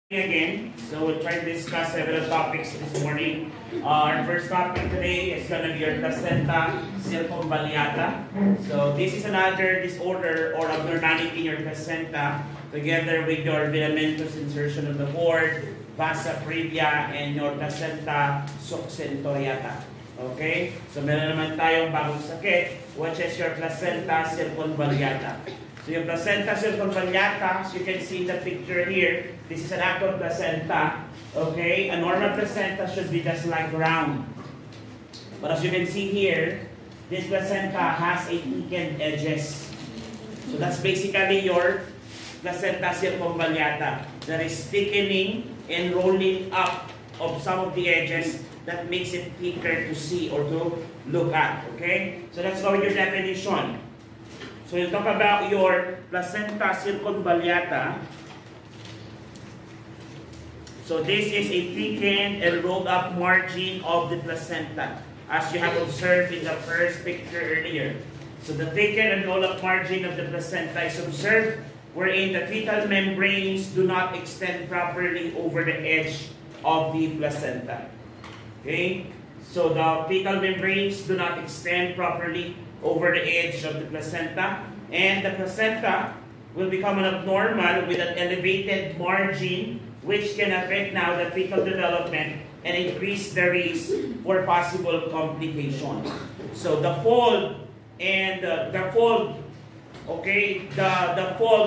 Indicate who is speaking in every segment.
Speaker 1: Again, so we'll try to discuss several topics this morning. Our first topic today is going to be your placenta circumvallata. So this is another disorder or abnormality in your placenta, together with your filamentous insertion of the word, vasa previa, and your placenta succintoriata. Okay? So meron naman tayong bagong sakit, which is your placenta circumvallata. So yung placenta circumvallata, as you can see in the picture here, this is an actual placenta. Okay, a normal placenta should be just like round. But as you can see here, this placenta has a thickened edges. So that's basically your placenta circumvallata. There is thickening and rolling up of some of the edges that makes it thicker to see or to look at. Okay, so let's go with your definition. So we'll talk about your placenta circumvallata. So this is a thickened and rolled up margin of the placenta, as you have observed in the first picture earlier. So the thickened and rolled up margin of the placenta is observed wherein the fetal membranes do not extend properly over the edge of the placenta. Okay? So the fetal membranes do not extend properly over the edge of the placenta, and the placenta will become abnormal with an elevated margin, which can affect now the fetal development and increase the risk for possible complication. So the fold and the fold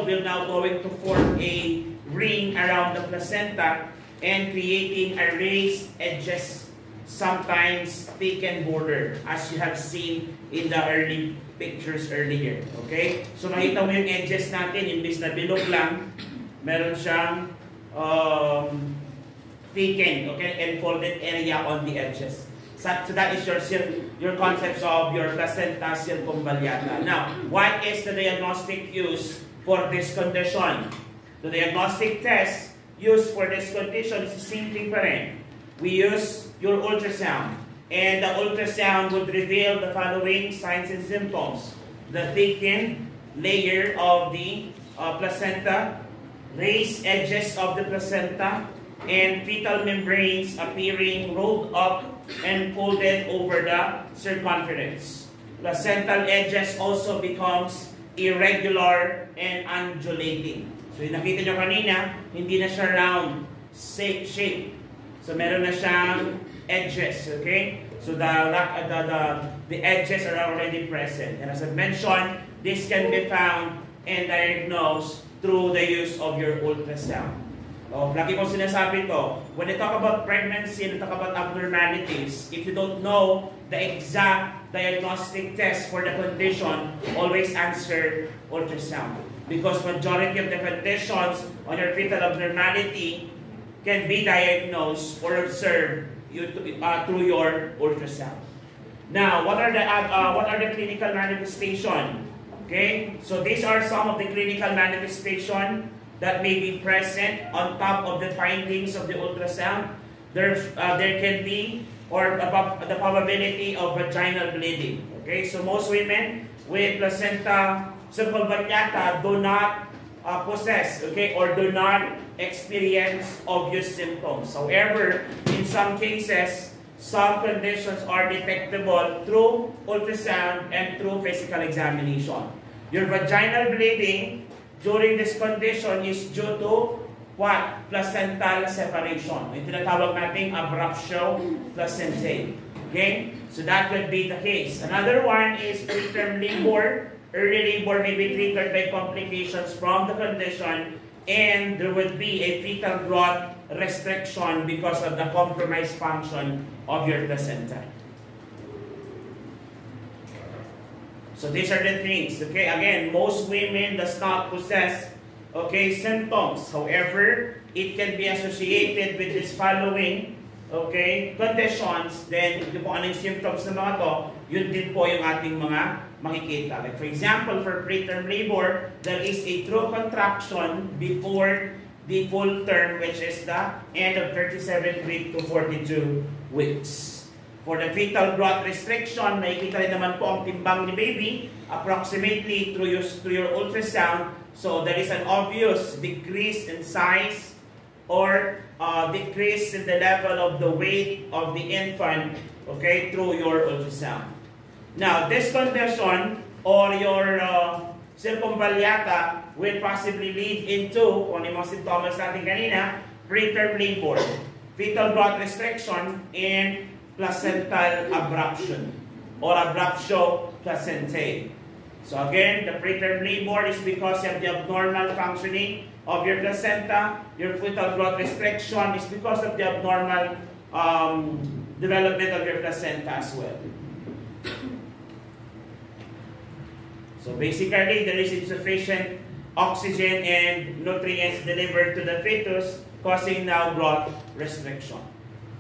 Speaker 1: will now going to form a ring around the placenta and creating a raised edges, sometimes thickened border, as you have seen in the early pictures earlier. Okay? So makita mo yung edges natin, imbis na bilog lang, meron siyang thickened, okay, and folded area on the edges. So that is your concepts of your placenta circumvallata. Now, what is the diagnostic use for this condition? The diagnostic test used for this condition is the same thing pa rin. We use your ultrasound, and the ultrasound would reveal the following signs and symptoms: the thickened layer of the placenta, raised edges of the placenta, and fetal membranes appearing rolled up and folded over the circumference. Placental edges also becomes irregular and undulating. So yung nakita nyo kanina, hindi na siya round shape. So meron na siyang edges, okay? So the edges are already present. And as I mentioned, this can be found and diagnosed through the use of your ultrasound. Lagi kong sinasabi to, when they talk about pregnancy and talk about abnormalities, if you don't know the exact diagnostic test for the condition, always answer ultrasound. Because majority of the conditions on your fetal abnormality can be diagnosed or observed through your ultrasound. Now, what are the clinical manifestation? Okay, so these are some of the clinical manifestation that may be present on top of the findings of the ultrasound. There can be the probability of vaginal bleeding. Okay, so most women with placenta circumvallata do not possess, okay, or do not experience obvious symptoms. However, in some cases, some conditions are detectable through ultrasound and through physical examination. Your vaginal bleeding during this condition is due to what? Placental separation. Yung tinatawag nating abruptio placentae. Okay? So that could be the case. Another one is preterm labor. Early labor may be triggered by complications from the condition, and there would be a fetal growth restriction because of the compromised function of your placenta. So these are the things, okay? Again, most women does not possess, okay, symptoms. However, it can be associated with this following, okay, conditions. Then, yung po anong symptoms ng mga to, yun din po yung ating mga makikita. Like for example, for preterm labor, there is a true contraction before the full term, which is the end of 37 week to 42 weeks. For the fetal growth restriction, nakikita rin naman po ang timbang ni baby approximately through your ultrasound. So there is an obvious decrease in size or decrease in the level of the weight of the infant, okay, through your ultrasound. Now, this condition or your circumvallata will possibly lead into, kung ano yung mga symptoms natin kanina, preterm labor, fetal growth restriction, and placental abruption or abruptio placentae. So again, the preterm labor is because you have the abnormal functioning of your placenta. Your fetal growth restriction is because of the abnormal development of your placenta as well. So basically, there is insufficient oxygen and nutrients delivered to the fetus, causing now growth restriction.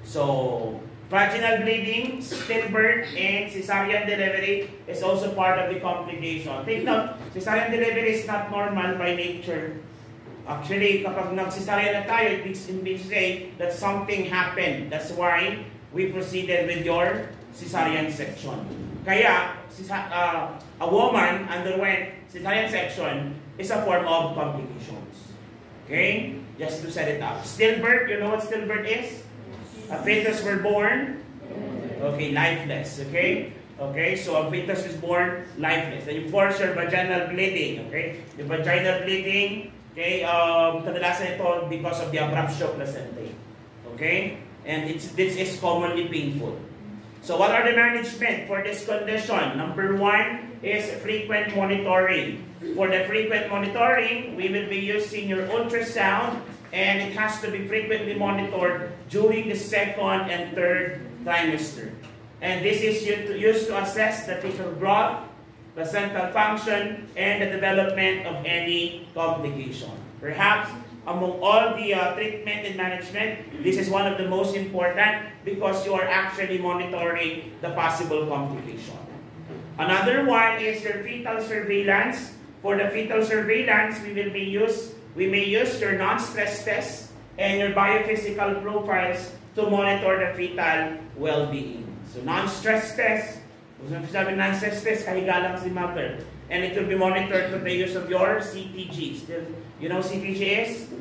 Speaker 1: So vaginal bleeding, stillbirth, and cesarean delivery is also part of the complication. Take note, cesarean delivery is not normal by nature. Actually, kapag nag-cesarean na tayo, it means say that something happened. That's why we proceeded with your cesarean section. Kaya, a woman underwent cesarean section is a form of complications. Okay? Just to set it up. Stillbirth, you know what stillbirth is? A fetus were born, okay, lifeless, okay? Okay, so a fetus is born lifeless. Then you force your vaginal bleeding, okay? The vaginal bleeding, okay, kadalasan ito because of the abruptio placentae, okay? And this is commonly painful. So what are the management for this condition? Number one is frequent monitoring. For the frequent monitoring, we will be using your ultrasound, and it has to be frequently monitored during the second and third trimester. And this is used to assess the fetal growth, placental function, and the development of any complication. Perhaps among all the treatment and management, this is one of the most important because you are actually monitoring the possible complication. Another one is your fetal surveillance. For the fetal surveillance, we may use your non-stress test and your biophysical profiles to monitor the fetal well-being. So non-stress test, kung sabi non-stress test, kahiga lang si mother. And it will be monitored through the use of your CTG. You know CTG is?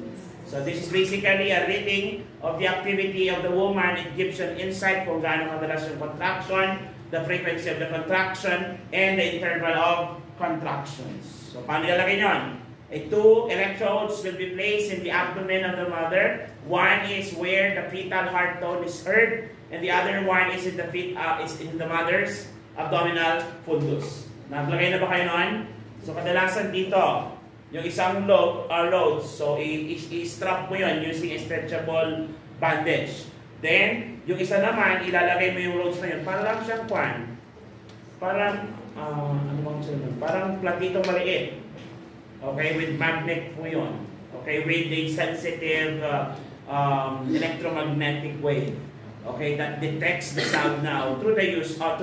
Speaker 1: So this is basically a reading of the activity of the woman. It gives you an insight kung gaano kadalas yung contraction, the frequency of the contraction, and the interval of contractions. So paano ilalagay nyon? Two electrodes will be placed in the abdomen of the mother. One is where the fetal heart tone is heard, and the other one is in the mother's abdominal fundus. Naglagay na ba kayo noon? So kadalasan dito, yung isang load, so i-strap mo yun using a stretchable bandage. Then, yung isa naman, ilalagay mo yung loads na yun. Parang siyang kwan. Parang, parang platito maliit. Okay, with magnet po yun. Okay, with a sensitive electromagnetic wave. Okay, that detects the sound now through the use of,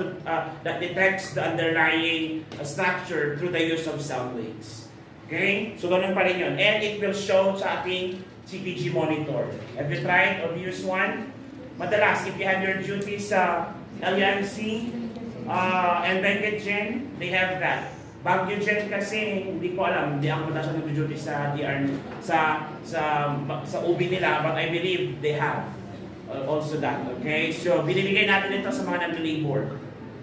Speaker 1: that detects the underlying structure through the use of sound waves. Okay, so ganun pa rin yun. And it will show sa ating CTG monitor. Have you tried or used one? Madalas, if you have your duty sa LUMC and Benguetgen, they have that. Baguio-Gen kasi, hindi ko alam, hindi ako madalas nag-duty sa DR, sa UB nila, but I believe they have also that. Okay, so binibigay natin ito sa mga nag-labor.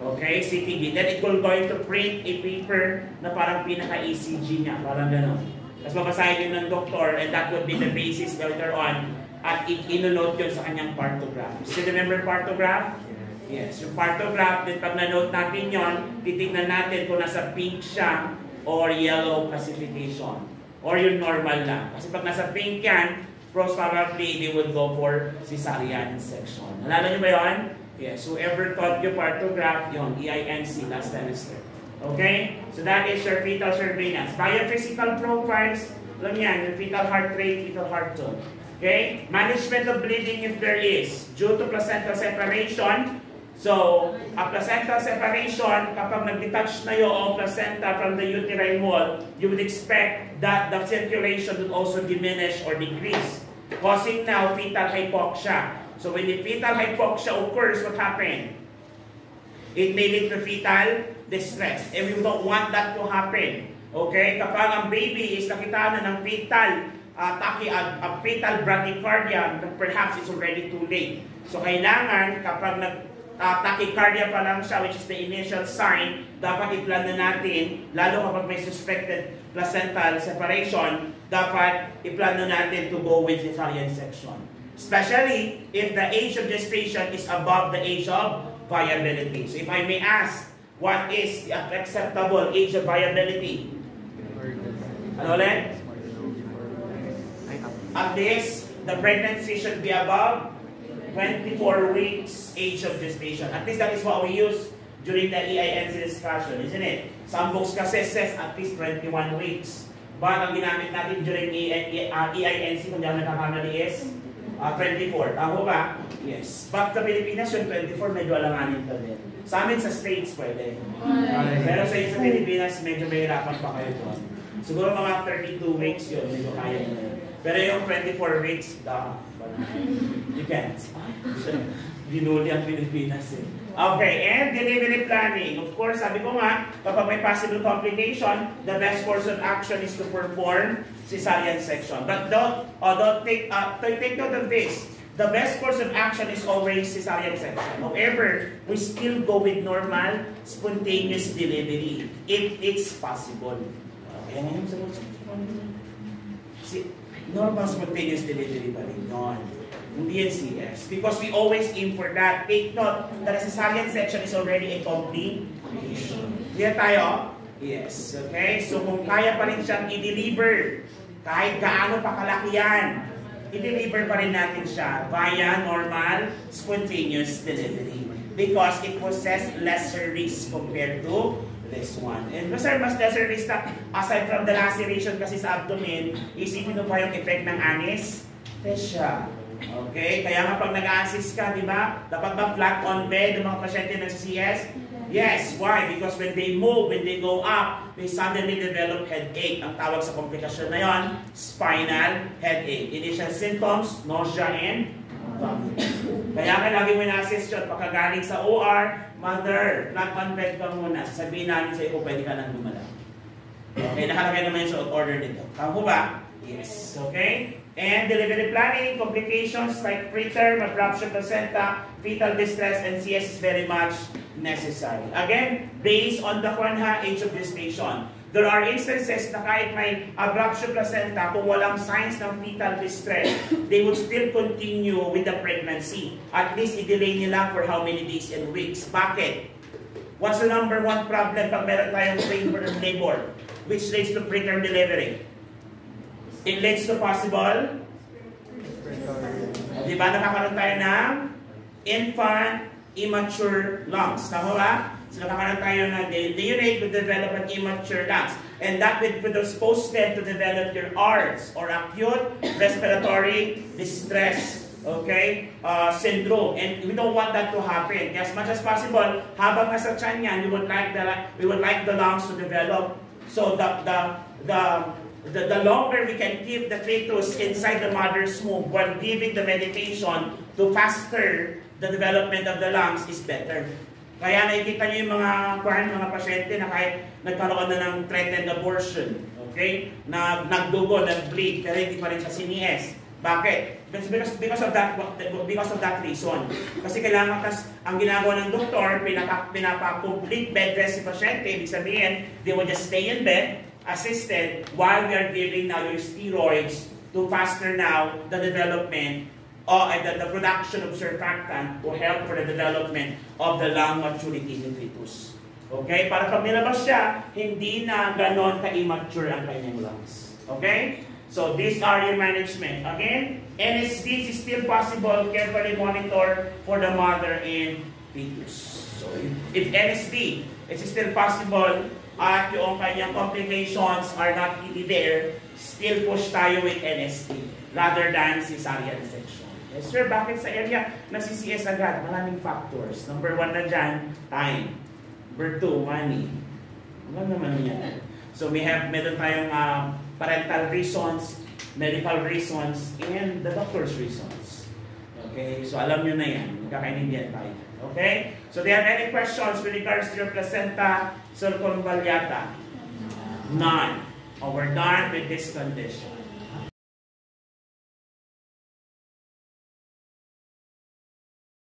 Speaker 1: Okay, CTG. Then it will going to print a paper na parang pinaka-ECG niya, parang gano'n. Tapos mabasahin yun ng doktor, and that would be the basis later on, at ino-note yun sa kanyang partograph. Still remember partograph? Yes, yung partograph, then pag na-note natin yun, titignan natin kung nasa pink siya or yellow classification. Or yung normal lang. Kasi pag nasa pink yan, probably they would go for cesarean section. Nalala niyo ba yun? Yes, whoever taught you partograph, yun, EINC, last semester. Okay? So that is your fetal surveillance. Biophysical profiles, lang yan, yung fetal heart rate, fetal heart tone. Okay? Management of bleeding if there is. Due to placental separation, so, a placental separation, kapag nag-detach na yung placenta from the uterine wall, you would expect that the circulation would also diminish or decrease, causing now fetal hypoxia. So, when the fetal hypoxia occurs, what happens? It may lead to fetal distress. And we don't want that to happen. Okay? Kapag ang baby is nakita na ng fetal fetal bradycardia, perhaps it's already too late. So kailangan kapag tachycardia pa lang siya, which is the initial sign, dapat i-plan na natin, lalo kapag may suspected placental separation, dapat i-plan na natin to go with cesarean section. Especially if the age of gestation is above the age of viability. So if I may ask, what is the acceptable age of viability? Ano ulit? At least, the pregnancy should be above 24 weeks age of gestation. At least that is what we use during the EINC discussion, isn't it? Some books kasi says at least 21 weeks. But ang ginamit natin during EINC, kung di ako nakakamali, is 24. Tama ba? Yes. But sa Pilipinas, yung 24, medyo alanganin pa din. Sa amin sa States, pwede. Pero sa Pilipinas, medyo mahirapan pa kayo doon. Siguro mga 32 weeks yun, medyo kaya nyo. Pero yung 24 weeks, you can't. Dinuli ang Pilipinas eh. Okay, and delivery planning. Of course, sabi ko nga, kapag may possible complication, the best course of action is to perform cesarean section. But don't take note of this. The best course of action is always cesarean section. However, we still go with normal, spontaneous delivery if it's possible. Okay, normal spontaneous delivery pa rin yun. Hindi yan CS. Because we always aim for that. Take note that the cesarean section is already a complication. Diyan tayo? Yes. Okay? So kung kaya pa rin siyang i-deliver, kahit gaano pa kalaki yan, i-deliver pa rin natin siya via normal spontaneous delivery. Because it possesses lesser risk compared to this one. And mas lesser risk na, aside from the laceration kasi sa abdomen, isipin mo pa yung effect ng anesthesia. Okay? Kaya nga pag nag-assist ka, di ba? Dapat ba flat on bed ng mga pasyente ng CS? Yes. Why? Because when they move, when they go up, they suddenly develop headache. Ang tawag sa komplikasyon na yon, spinal headache. Initial symptoms, nausea and vomiting. Kaya nga lagi mo na-assist yun. Pagkagaling sa OR, mother, flat on bed ka muna. Sasabihin namin sa iyo, pwede ka nang lumala. Okay, nakalagay naman yung sa order nito. Tama ba? Yes. Okay? And delivery planning, complications like preterm, abruption placenta, fetal distress, and CS is very much necessary. Again, based on the age of gestation. There are instances na kahit may abruption placenta, kung walang signs ng fetal distress, they would still continue with the pregnancy. At least i-delay nila for how many days and weeks. Bakit? What's the number one problem pag meron tayong preterm labor, which leads to preterm delivery? It leads to possible, di ba nakakaroon tayo ng infant immature lungs. Tama ba? So nakakaroon tayo ng neonate will develop an immature lungs. And that will predispose them to develop your ARDS or acute respiratory distress, okay, syndrome. And we don't want that to happen. As much as possible, habang nasa tiyan yan, we would like the lungs to develop. So the longer we can keep the fetus inside the mother's womb while giving the medication to faster the development of the lungs is better. Kaya nakikita niyo yung mga pasyente na kahit nagkaroon na ng threatened abortion, okay? Na nagdugo, nag-bleed, pero hindi pa rin siya sinies. Bakit? Because of that reason. Kasi kailangan ang ginagawa ng doktor, pinapa-complete bed rest si pasyente, ibig sabihin, they will just stay in bed, assisted, while we are giving now your steroids to faster now the development or the production of surfactant to help for the development of the lung maturity in the fetus. Okay? Para pag nilabas siya, hindi na ganon ka-immature ang kanyang lungs. Okay? So, these are your management. Again, NSD is still possible. Carefully monitor for the mother and fetus. So, if NSD is still possible at yung kanyang complications are not really there, still push tayo with NSD rather than cesarean section. Yes, sir, bakit sa area na CCS agad? Maraming factors. Number 1 na dyan, time. Number 2, money. Ano naman yan? So, meron tayong parental reasons, medical reasons, and the doctor's reasons. Okay? So, alam nyo na yan. Magkakaintindihan tayo. Okay? So, do you have any questions with regards to your placenta circumvallata? None. Oh, we're done with this condition.